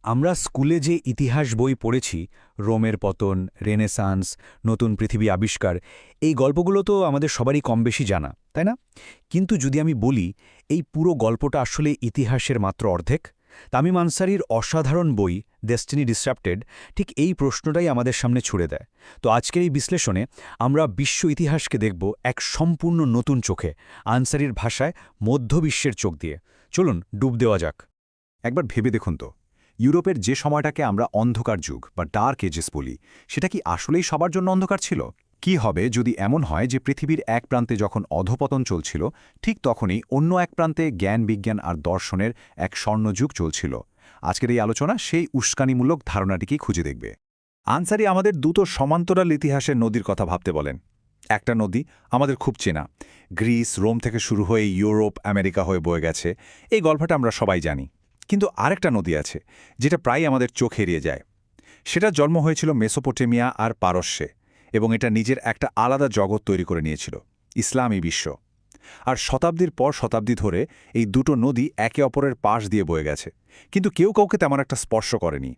আমরা স্কুলে যে ইতিহাস বই পড়েছি, রোমের পতন, রেনেসান্স, নতুন পৃথিবী আবিষ্কার, এই গল্পগুলো তো আমাদের সবারই কমবেশি জানা, তাই না? কিন্তু যদি আমি বলি এই পুরো গল্পটা আসলে ইতিহাসের মাত্র অর্ধেক, তামিম আনসারির অসাধারণ বই ডেস্টিনি ডিসরাপ্টেড ঠিক এই প্রশ্নটাই আমাদের সামনে ছুড়ে দেয়। তো আজকের এই বিশ্লেষণে আমরা বিশ্ব ইতিহাসকে দেখব এক সম্পূর্ণ নতুন চোখে, আনসারির ভাষায় মধ্যবিশ্বের চোখ দিয়ে। চলুন ডুব দেওয়া যাক। একবার ভেবে দেখুন তো, ইউরোপের যে সময়টাকে আমরা অন্ধকার যুগ বা ডার্ক এজেস বলি, সেটা কি আসলেই সবার জন্য অন্ধকার ছিল? কি হবে যদি এমন হয় যে পৃথিবীর এক প্রান্তে যখন অধপতন চলছিল, ঠিক তখনই অন্য এক প্রান্তে জ্ঞান বিজ্ঞান আর দর্শনের এক স্বর্ণযুগ চলছিল? আজকের এই আলোচনা সেই উস্কানিমূলক ধারণাটিকেই খুঁজে দেখবে। আনসারি আমাদের দুটো সমান্তরাল ইতিহাসের নদীর কথা ভাবতে বলেন। একটা নদী আমাদের খুব চেনা, গ্রিস রোম থেকে শুরু হয়ে ইউরোপ আমেরিকা হয়ে বয়ে গেছে, এই গল্পটা আমরা সবাই জানি। কিন্তু আরেকটা নদী আছে যেটা প্রায় আমাদের চোখ এড়িয়ে যায়। সেটার জন্ম হয়েছিল মেসোপটেমিয়া আর পারস্যে, এবং এটা নিজের একটা আলাদা জগৎ তৈরি করে নিয়েছিল, ইসলামী বিশ্ব। আর শতাব্দীর পর শতাব্দী ধরে এই দুটো নদী একে অপরের পাশ দিয়ে বয়ে গেছে, কিন্তু কেউ কাউকে তেমন একটা স্পর্শ করেনি।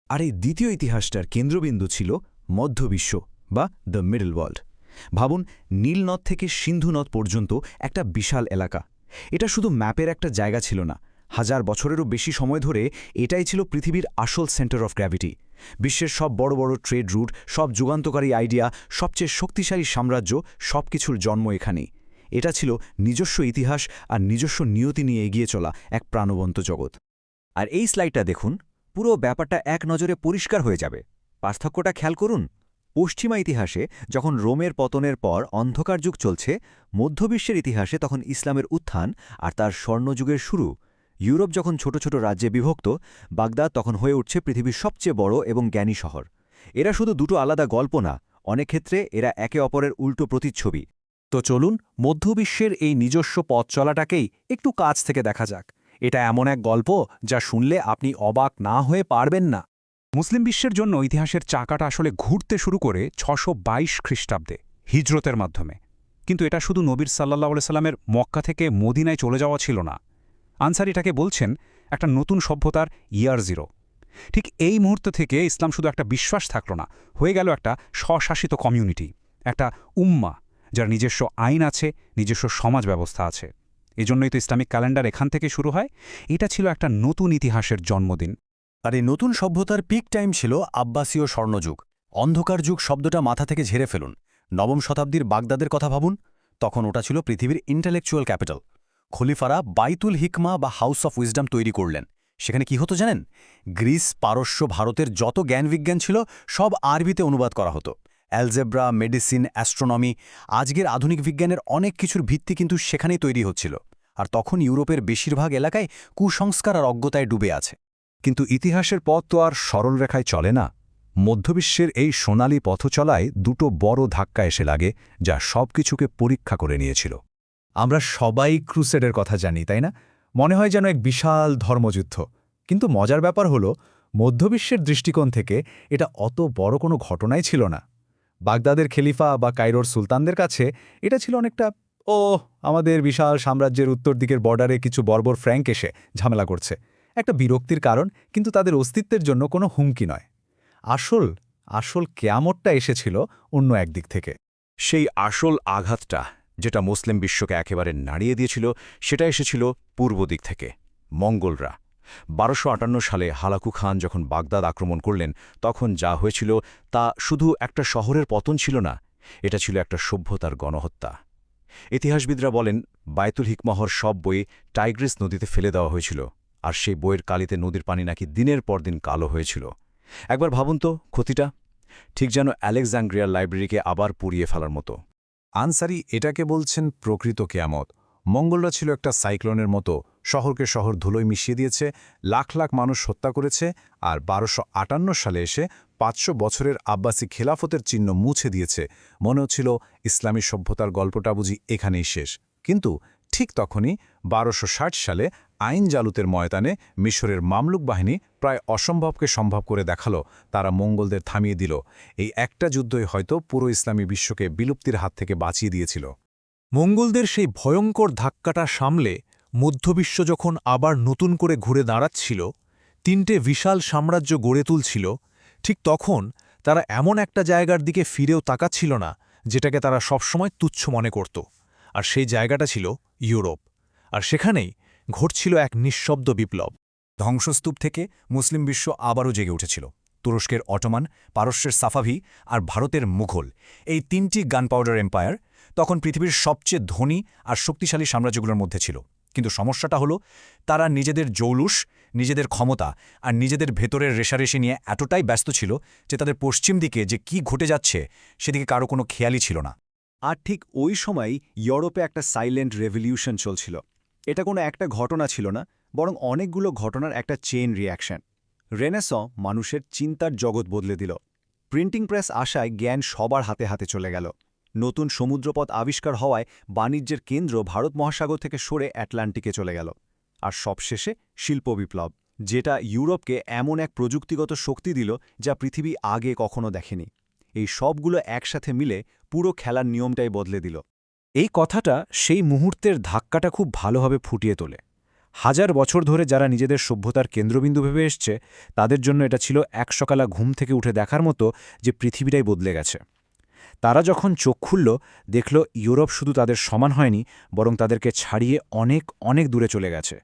আর এই দ্বিতীয় ইতিহাসটার কেন্দ্রবিন্দু ছিল মধ্যবিশ্ব বা দ্য মিডল ওয়ার্ল্ড। ভাবুন, নীল নদ থেকে সিন্ধু নদ পর্যন্ত একটা বিশাল এলাকা। এটা শুধু ম্যাপের একটা জায়গা ছিল না, হাজার বছরেরও বেশি সময় ধরে এটাই ছিল পৃথিবীর আসল সেন্টার অফ গ্র্যাভিটি। বিশ্বের সব বড় বড় ট্রেড রুট, সব যুগান্তকারী আইডিয়া, সবচেয়ে শক্তিশালী সাম্রাজ্য, সবকিছুর জন্ম এখানেই। এটা ছিল নিজস্ব ইতিহাস আর নিজস্ব নিয়তি নিয়ে এগিয়ে চলা এক প্রাণবন্ত জগৎ। আর এই স্লাইডটা দেখুন, পুরো ব্যাপারটা এক নজরে পরিষ্কার হয়ে যাবে। পার্থক্যটা খেয়াল করুন। পশ্চিমা ইতিহাসে যখন রোমের পতনের পর অন্ধকার যুগ চলছে, মধ্যবিশ্বের ইতিহাসে তখন ইসলামের উত্থান আর তার স্বর্ণযুগের শুরু। ইউরোপ যখন ছোট ছোট রাজ্যে বিভক্ত, বাগদাদ তখন হয়ে উঠছে পৃথিবীর সবচেয়ে বড় এবং জ্ঞানী শহর। এরা শুধু দুটো আলাদা গল্প না, অনেক ক্ষেত্রে এরা একে অপরের উল্টো প্রতিচ্ছবি। তো চলুন মধ্যবিশ্বের এই নিজস্ব পথ চলাটাকেই একটু কাছ থেকে দেখা যাক। এটা এমন এক গল্প যা শুনলে আপনি অবাক না হয়ে পারবেন না। মুসলিম বিশ্বের জন্য ইতিহাসের চাকাটা আসলে ঘুরতে শুরু করে ৬২২ খ্রিস্টাব্দে হিজরতের মাধ্যমে। কিন্তু এটা শুধু নবীর সাল্লাল্লাহু আলাইহি সাল্লামের মক্কা থেকে মদিনায় চলে যাওয়া ছিল না। আনসারিটাকে বলছেন একটা নতুন সভ্যতার ইয়ার জিরো। ঠিক এই মুহূর্ত থেকে ইসলাম শুধু একটা বিশ্বাস থাকল না, হয়ে গেল একটা স্বশাসিত কমিউনিটি, একটা উম্মা যার নিজস্ব আইন আছে, নিজস্ব সমাজ ব্যবস্থা আছে। এজন্যই তো ইসলামিক ক্যালেন্ডার এখান থেকে শুরু হয়। এটা ছিল একটা নতুন ইতিহাসের জন্মদিন। আর এই নতুন সভ্যতার পিক টাইম ছিল আব্বাসীয় স্বর্ণযুগ। অন্ধকার যুগ শব্দটা মাথা থেকে ঝেড়ে ফেলুন। নবম শতাব্দীর বাগদাদের কথা ভাবুন। তখন ওটা ছিল পৃথিবীর ইন্টেলেকচুয়াল ক্যাপিটাল। খলিফারা বাইতুল হিকমা বা হাউস অফ উইজডম তৈরি করলেন। সেখানে কি হতো জানেন? গ্রিস, পারস্য, ভারতের যত জ্ঞানবিজ্ঞান ছিল সব আরবিতে অনুবাদ করা হতো। অ্যালজেব্রা, মেডিসিন, অ্যাস্ট্রোনমি, আজকের আধুনিক বিজ্ঞানের অনেক কিছুর ভিত্তি কিন্তু সেখানেই তৈরি হচ্ছিল। আর তখন ইউরোপের বেশিরভাগ এলাকায় কুসংস্কার আর অজ্ঞতায় ডুবে আছে। কিন্তু ইতিহাসের পথ তো আর সরল রেখায় চলে না। মধ্যবিশ্বের এই সোনালী পথচলায় দুটো বড় ধাক্কা এসে লাগে, যা সবকিছুকে পরীক্ষা করে নিয়েছিল। আমরা সবাই ক্রুসেডের কথা জানি, তাই না? মনে হয় যেন এক বিশাল ধর্মযুদ্ধ। কিন্তু মজার ব্যাপার হলো, মধ্যবিশ্বের দৃষ্টিকোণ থেকে এটা অত বড় কোনো ঘটনাই ছিল না। বাগদাদের খলিফা বা কায়রোর সুলতানদের কাছে এটা ছিল অনেকটা, আমাদের বিশাল সাম্রাজ্যের উত্তর দিকের বর্ডারে কিছু বর্বর ফ্র্যাঙ্ক এসে ঝামেলা করছে। একটা বিরক্তির কারণ, কিন্তু তাদের অস্তিত্বের জন্য কোনো হুমকি নয়। আসল আসল কেয়ামতটা এসেছিল অন্য একদিক থেকে। সেই আসল আঘাতটা, যেটা মুসলিম বিশ্বকে একেবারে নাড়িয়ে দিয়েছিল, সেটা এসেছিল পূর্ব দিক থেকে, মঙ্গলরা। ১২৫৮ সালে হালাকু খান যখন বাগদাদ আক্রমণ করলেন, তখন যা হয়েছিল তা শুধু একটা শহরের পতন ছিল না, এটা ছিল একটা সভ্যতার গণহত্যা। ইতিহাসবিদরা বলেন, বায়তুল হিকমহর সব বই টাইগ্রিস নদীতে ফেলে দেওয়া হয়েছিল, আর সেই বইয়ের কালিতে নদীর পানি নাকি দিনের পর দিন কালো হয়েছিল। একবার ভাবুন তো ক্ষতিটা, ঠিক যেন আলেকজান্দ্রিয়ার লাইব্রেরিকে আবার পুড়িয়ে ফেলার মতো। আনসারি এটাকে বলছেন প্রকৃত কেয়ামত। মঙ্গলরা ছিল একটা সাইক্লোনের মতো, শহরকে শহর ধুলোয় মিশিয়ে দিয়েছে, লাখ লাখ মানুষ হত্যা করেছে, আর ১২৫৮ সালে এসে ৫০০ বছরের আব্বাসী খেলাফতের চিহ্ন মুছে দিয়েছে। মনে হচ্ছিল ইসলামী সভ্যতার গল্পটা বুঝি এখানেই শেষ। কিন্তু ঠিক তখনই ১২৬০ সালে আইন জালুতের ময়দানে মিশরের মামলুক বাহিনী প্রায় অসম্ভবকে সম্ভব করে দেখালো। তারা মঙ্গলদের থামিয়ে দিল। এই একটা যুদ্ধই হয়তো পুরো ইসলামী বিশ্বকে বিলুপ্তির হাত থেকে বাঁচিয়ে দিয়েছিল। মঙ্গলদের সেই ভয়ঙ্কর ধাক্কাটা সামলে মধ্যবিশ্ব যখন আবার নতুন করে ঘুরে দাঁড়াচ্ছিল, তিনটে বিশাল সাম্রাজ্য গড়ে তুলছিল, ঠিক তখন তারা এমন একটা জায়গার দিকে ফিরেও তাকাচ্ছিল না যেটাকে তারা সবসময় তুচ্ছ মনে করত, আর সেই জায়গাটা ছিল ইউরোপ। আর সেখানেই ঘটছিল এক নিঃশব্দ বিপ্লব। ধ্বংসস্তূপ থেকে মুসলিম বিশ্ব আবারও জেগে উঠেছিল। তুরস্কের অটোমান, পারস্যের সাফাভি আর ভারতের মুঘল, এই তিনটি গানপাউডার এম্পায়ার তখন পৃথিবীর সবচেয়ে ধনী আর শক্তিশালী সাম্রাজ্যগুলোর মধ্যে ছিল। কিন্তু সমস্যাটা হলো, তারা নিজেদের জৌলুস, নিজেদের ক্ষমতা আর নিজেদের ভেতরের রেশারেশি নিয়ে এতটাই ব্যস্ত ছিল যে তাদের পশ্চিম দিকে যে কি ঘটে যাচ্ছে সেদিকে কারো কোনো খেয়ালই ছিল না। আর ঠিক ওই সময়ই ইউরোপে একটা সাইলেন্ট রেভলিউশন চলছিল। এটা কোনো একটা ঘটনা ছিল না, বরং অনেকগুলো ঘটনার একটা চেইন রিয়াকশন। রেনেসঁ মানুষের চিন্তার জগৎ বদলে দিল। প্রিন্টিং প্রেস আসায় জ্ঞান সবার হাতে হাতে চলে গেল। নতুন সমুদ্রপথ আবিষ্কার হওয়ায় বাণিজ্যের কেন্দ্র ভারত মহাসাগর থেকে সরে আটলান্টিকে চলে গেল। আর সবশেষে শিল্প বিপ্লব, যেটা ইউরোপকে এমন এক প্রযুক্তিগত শক্তি দিল যা পৃথিবী আগে কখনো দেখেনি। এই সবগুলো একসাথে মিলে পুরো খেলার নিয়মটাই বদলে দিল। এই কথাটা সেই মুহূর্তের ধাক্কাটা খুব ভালোভাবে ফুটিয়ে তোলে। হাজার বছর ধরে যারা নিজেদের সভ্যতার কেন্দ্রবিন্দু ভেবে এসছে, তাদের জন্য এটা ছিল এক সকালা ঘুম থেকে উঠে দেখার মতো যে পৃথিবীটাই বদলে গেছে। তারা যখন চোখ খুলল, দেখল ইউরোপ শুধু তাদের সমান হয়নি, বরং তাদেরকে ছাড়িয়ে অনেক অনেক দূরে চলে গেছে।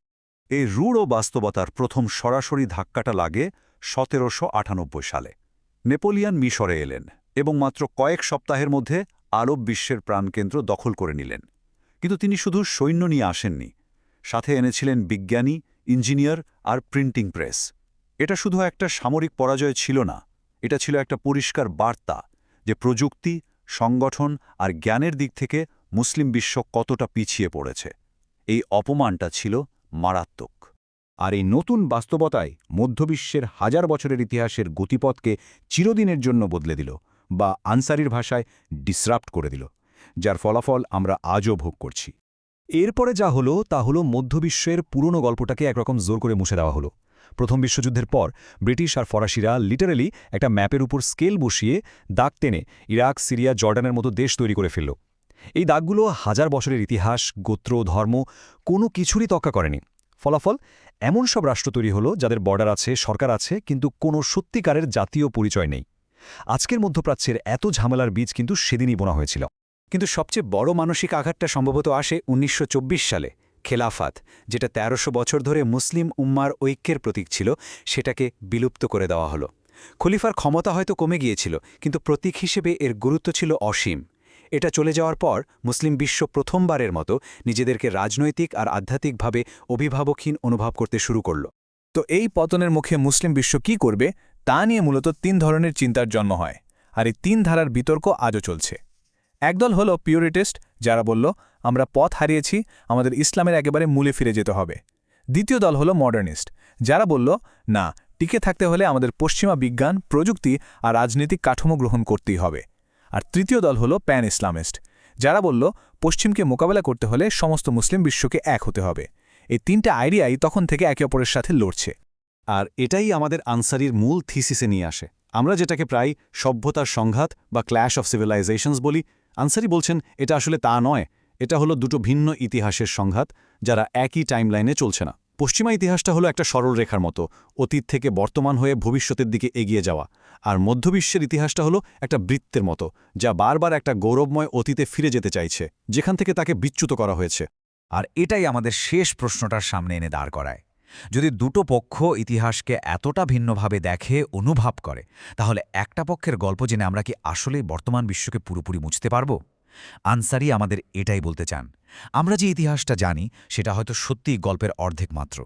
এই রূঢ় বাস্তবতার প্রথম সরাসরি ধাক্কাটা লাগে ১৭৯৮ সালে। নেপোলিয়ান মিশরে এলেন এবং মাত্র কয়েক সপ্তাহের মধ্যে আরব বিশ্বের প্রাণকেন্দ্র দখল করে নিলেন। কিন্তু তিনি শুধু সৈন্য নিয়ে আসেননি, সাথে এনেছিলেন বিজ্ঞানী, ইঞ্জিনিয়ার আর প্রিন্টিং প্রেস। এটা শুধু একটা সামরিক পরাজয় ছিল না, এটা ছিল একটা পরিষ্কার বার্তা যে প্রযুক্তি, সংগঠন আর জ্ঞানের দিক থেকে মুসলিম বিশ্ব কতটা পিছিয়ে পড়েছে। এই অপমানটা ছিল মারাত্মক। আর এই নতুন বাস্তবতায় মধ্যবিশ্বের হাজার বছরের ইতিহাসের গতিপথকে চিরদিনের জন্য বদলে দিল, বা আনসারির ভাষায় ডিসরাপ্ট করে দিল, যার ফলাফল আমরা আজও ভোগ করছি। এরপরে যা হলো তা হলো মধ্যবিশ্বের পুরনো গল্পটাকে একরকম জোর করে মুছে দেওয়া হলো। প্রথম বিশ্বযুদ্ধের পর ব্রিটিশ আর ফরাসিরা লিটারালি একটা ম্যাপের উপর স্কেল বসিয়ে দাগ টেনে ইরাক, সিরিয়া, জর্ডানের মতো দেশ তৈরি করে ফেলল। এই দাগগুলো হাজার বছরের ইতিহাস, গোত্র, ধর্ম কোনো কিছুরই তক্কা করেনি। ফলাফল, এমন সব রাষ্ট্র তৈরি হলো যাদের বর্ডার আছে, সরকার আছে, কিন্তু কোনো সত্যিকারের জাতীয় পরিচয় নেই। আজকের মধ্যপ্রাচ্যের এত ঝামেলার বীজ কিন্তু সেদিনই বোনা হয়েছিল। কিন্তু সবচেয়ে বড় মানসিক আঘাতটা সম্ভবত আসে ১৯২৪ সালে। খেলাফাত, যেটা ১৩০০ বছর ধরে মুসলিম উম্মার ঐক্যের প্রতীক ছিল, সেটাকে বিলুপ্ত করে দেওয়া হলো। খলিফার ক্ষমতা হয়তো কমে গিয়েছিল, কিন্তু প্রতীক হিসেবে এর গুরুত্ব ছিল অসীম। এটা চলে যাওয়ার পর মুসলিম বিশ্ব প্রথমবারের মতো নিজেদেরকে রাজনৈতিক আর আধ্যাত্মিকভাবে অভিভাবকহীন অনুভব করতে শুরু করল। তো এই পতনের মুখে মুসলিম বিশ্ব কি করবে তা নিয়ে মূলত ৩ ধরনের চিন্তার জন্ম হয়, আর এই ৩ ধারার বিতর্ক আজও চলছে। একদল হলো পিউরিটিস্ট, যারা বলল আমরা পথ হারিয়েছি, আমাদের ইসলামের একেবারে মূলে ফিরে যেতে হবে। দ্বিতীয় দল হলো মডার্নিস্ট, যারা বলল না, টিকে থাকতে হলে আমাদের পশ্চিমা বিজ্ঞান, প্রযুক্তি আর রাজনৈতিক কাঠামো গ্রহণ করতেই হবে। আর তৃতীয় দল হলো প্যান ইসলামিস্ট, যারা বলল পশ্চিমকে মোকাবেলা করতে হলে সমস্ত মুসলিম বিশ্বকে এক হতে হবে। এই ৩টা আইডিয়াই তখন থেকে একে অপরের সাথে লড়ছে। আর এটাই আমাদের আনসারির মূল থিসিসে নিয়ে আসে। আমরা যেটাকে প্রায় সভ্যতার সংঘাত বা ক্ল্যাশ অফ সিভিলাইজেশনস বলি, আনসারি বলছেন এটা আসলে তা নয়, এটা হলো দুটো ভিন্ন ইতিহাসের সংঘাত যারা একই টাইমলাইনে চলছে না। পশ্চিমা ইতিহাসটা হলো একটা সরল রেখার মতো, অতীত থেকে বর্তমান হয়ে ভবিষ্যতের দিকে এগিয়ে যাওয়া। আর মধ্যবিশ্বের ইতিহাসটা হলো একটা বৃত্তের মতো, যা বারবার একটা গৌরবময় অতীতে ফিরে যেতে চাইছে, যেখান থেকে তাকে বিচ্যুত করা হয়েছে। আর এটাই আমাদের শেষ প্রশ্নটার সামনে এনে দাঁড় করায়। যদি দুটো পক্ষ ইতিহাসকে এতটা ভিন্নভাবে দেখে, অনুভব করে, তাহলে একটা পক্ষের গল্প জেনে আমরা কি আসলেই বর্তমান বিশ্বকে পুরোপুরি মুছতে পারব? আনসারি আমাদের এটাই বলতে চান। আমরা যে ইতিহাসটা জানি সেটা হয়তো সত্যিই গল্পের অর্ধেক মাত্র।